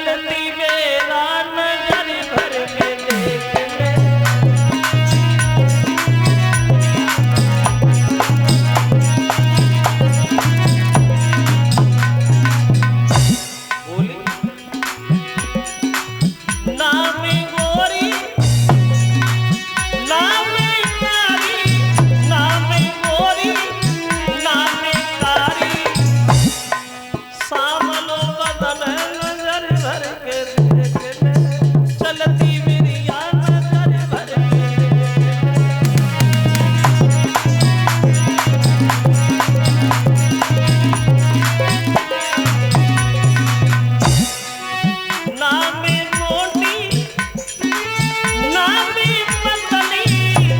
चलती मेरा नजर भर के देख ले। बोली नाम गोरी नाम कारी, नाम गोरी नाम कारी, सामलो बदन नजर भर के देख ले। चलती मेरी नजर भर के नाम मोटी नाम पतली,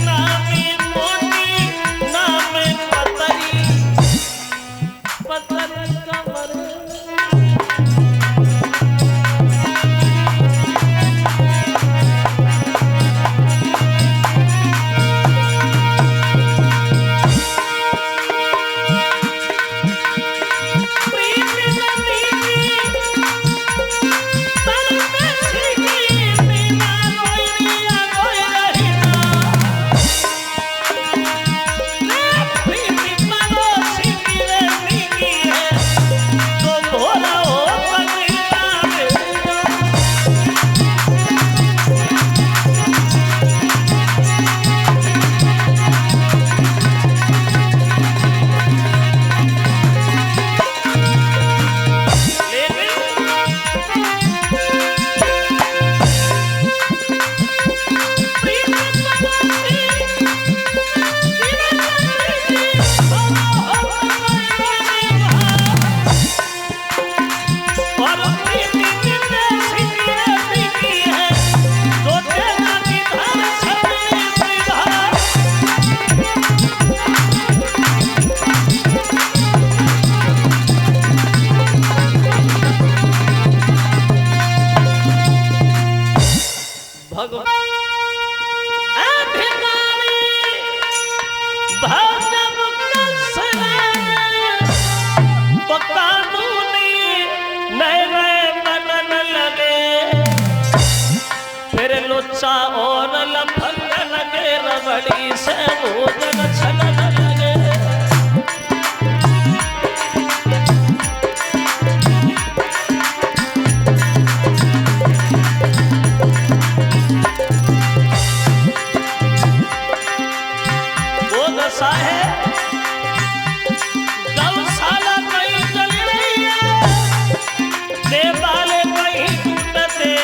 नाम मोटी नाम पतली, पतली कमर और लफंग लगे रबड़ी से भोजन छलन लगे। वो दशा है गौशाला कहीं चल रही है, देवाले कहीं टूटते,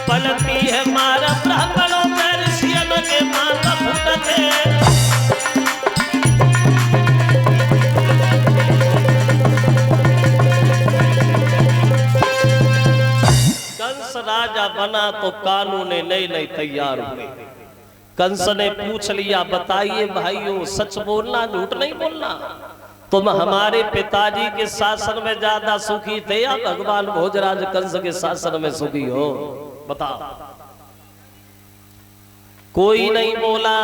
पलती है मारा ब्राह्मणों पैरसियन के माता फुटते। कंस राजा बना तो कानून नए नए तैयार हुए। कंस ने पूछ लिया, बताइए भाइयों सच बोलना झूठ नहीं बोलना, तुम हमारे पिताजी के शासन में ज्यादा सुखी थे या भगवान भोजराज कंस के शासन में सुखी हो? बताओ। कोई नहीं बोला,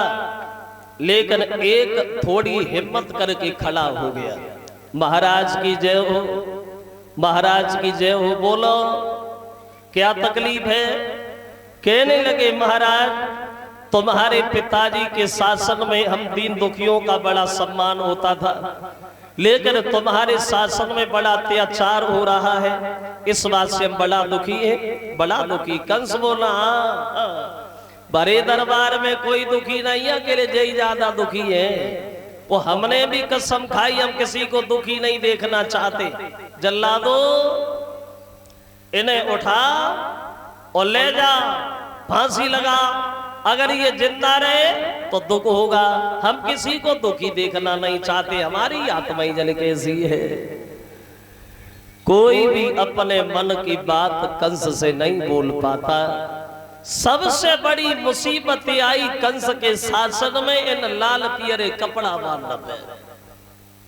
लेकिन एक थोड़ी हिम्मत करके खड़ा हो गया। महाराज की जय हो, महाराज की जय हो। बोलो क्या तकलीफ है? कहने लगे महाराज तुम्हारे पिताजी के शासन में हम दीन दुखियों का बड़ा सम्मान होता था, लेकिन तुम्हारे शासन में बड़ा अत्याचार हो रहा है, इस बात से हम बड़ा दुखी है, बड़ा दुखी। कंस बोला बड़े दरबार में कोई दुखी नहीं है, अकेले जय ज्यादा दुखी है। वो हमने भी कसम खाई हम किसी को दुखी नहीं देखना चाहते। जल्लादो इन्हें उठा और ले जा, फांसी लगा। अगर ये जिंदा रहे तो दुख होगा, हम किसी को दुखी देखना नहीं चाहते, हमारी आत्मा ही जल कैसी है। कोई भी अपने मन की बात कंस से नहीं बोल पाता। सबसे बड़ी मुसीबत आई कंस के शासन में इन लाल पियरे कपड़ा बांधने पे,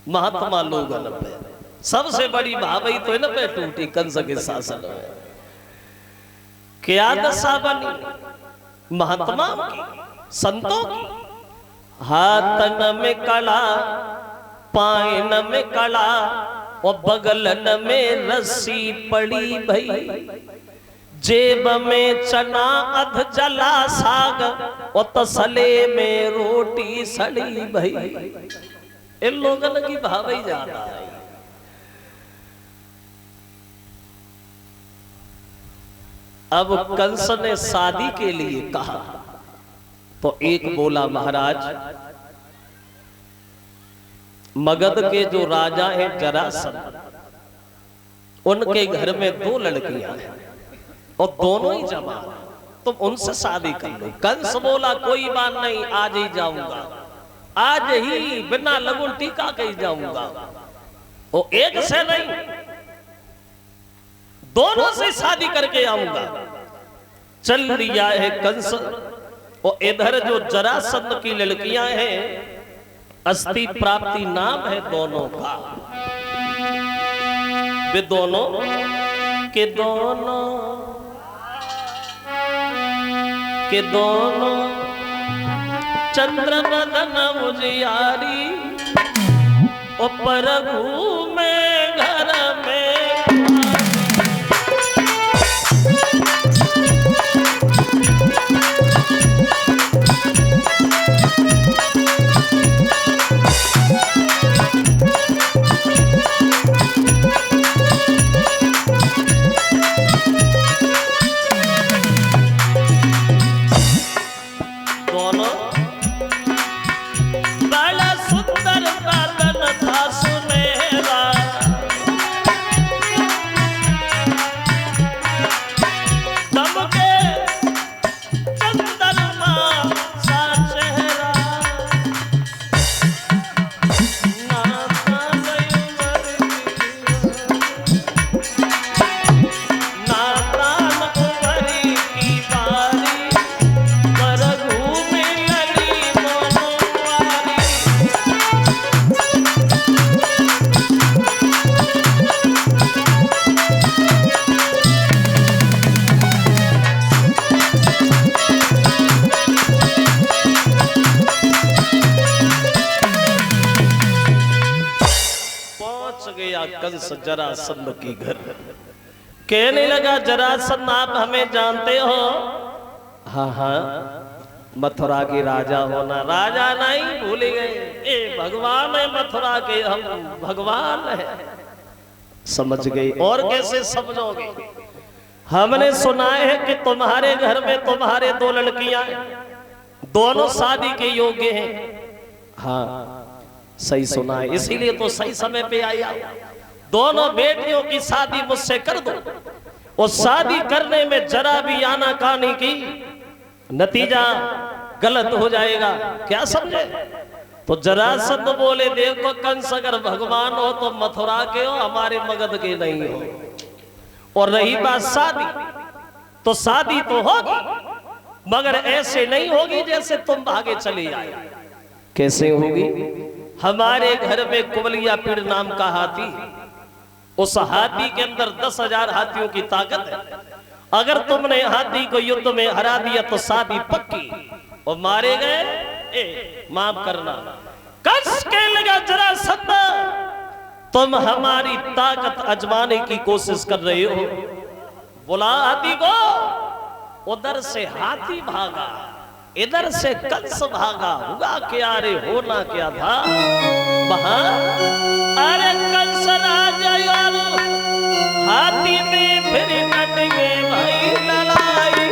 महात्मा लोगन पे। सबसे बड़ी भावई तो इन पे टूटी कंस के शासन में। क्या दशा बनी महात्मा की, संतों की? हाथन में कड़ा, पायन में कड़ा, और बगलन में रस्सी पड़ी भई, जेब में चना अध जला साग, और तसले में रोटी सड़ी भई। इन लोगों की भाव ही ज्यादा है। अब कंस ने शादी के लिए कहा तो एक बोला, महाराज मगध के जो राजा हैं जरासंध, उनके घर में 2 लड़कियां हैं और दोनों ही जवान, तुम उनसे शादी कर लो। कंस बोला कोई बात नहीं, आज ही जाऊंगा, आज ही बिना लगुन टीका के ही जाऊंगा। वो एक से नहीं, दोनों से शादी करके आऊंगा। चल दिया है कंस। और इधर जो जरासंध की लड़कियां हैं, अस्थि प्राप्ति नाम है दोनों का, वे दोनों के दोनों चंद्र बदन उजियारी, और प्रभु में घर में कंस जरासंध की घर। कहने लगा, जरासंध आप हमें जानते हो? हाँ हाँ, मथुरा के राजा होना। राजा नहीं, भूल गए, ए भगवान है मथुरा के, हम भगवान है। समझ गई? और कैसे समझोगे? हमने सुना है कि तुम्हारे घर में तुम्हारे 2 लड़कियां हैं, दोनों शादी के योग्य हैं। हाँ सही सुना है, इसीलिए तो सही समय पे आया। दोनों बेटियों की शादी मुझसे कर दो। और शादी करने में जरा भी आनाकानी की, नतीजा गलत हो जाएगा। क्या समझे? तो जरासंध बोले, देखो कंस अगर भगवान हो तो मथुरा के हो, हमारे मगध के नहीं हो। और रही बात शादी, तो शादी तो होगी, मगर ऐसे नहीं होगी जैसे तुम भागे चले आए। कैसे होगी? हमारे घर में कुबलिया पीड़ नाम का हाथी, उस हाथी के अंदर 10,000 हाथियों की ताकत है। अगर तुमने हाथी को युद्ध में हरा दिया तो शादी पक्की। और मारे गए, माफ करना, कस के लगा जरासंध, तुम हमारी ताकत आजमाने की कोशिश कर रहे हो। बोला हाथी को। उधर से हाथी भागा, इधर से कंस भागा। हुआ क्या रे, होना क्या था वहां? अरे कंस राजा हाथी में फिर नट गए भाई लड़ाई।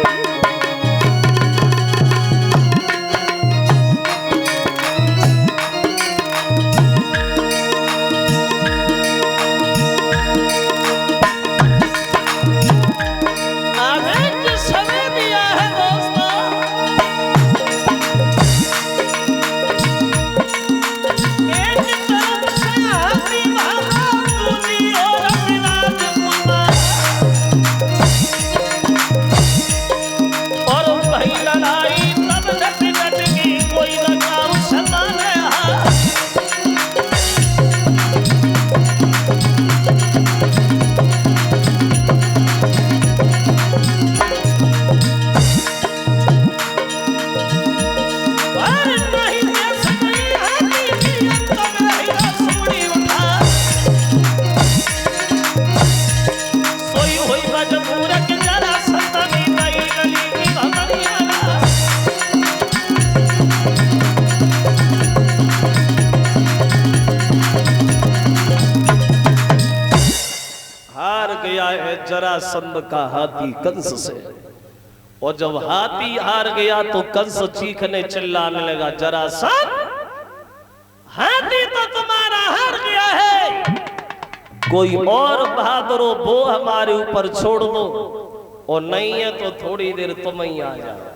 एक तरफ गया है जरासंध का हाथी कंस से। और जब हाथी हार गया तो कंस चीखने चिल्लाने लगा, जरासंध हाथी तो तुम्हारा हार गया है, कोई और बहादुर हो वो हमारे ऊपर छोड़ दो, और नहीं है तो थोड़ी देर तुम ही आ जाओ।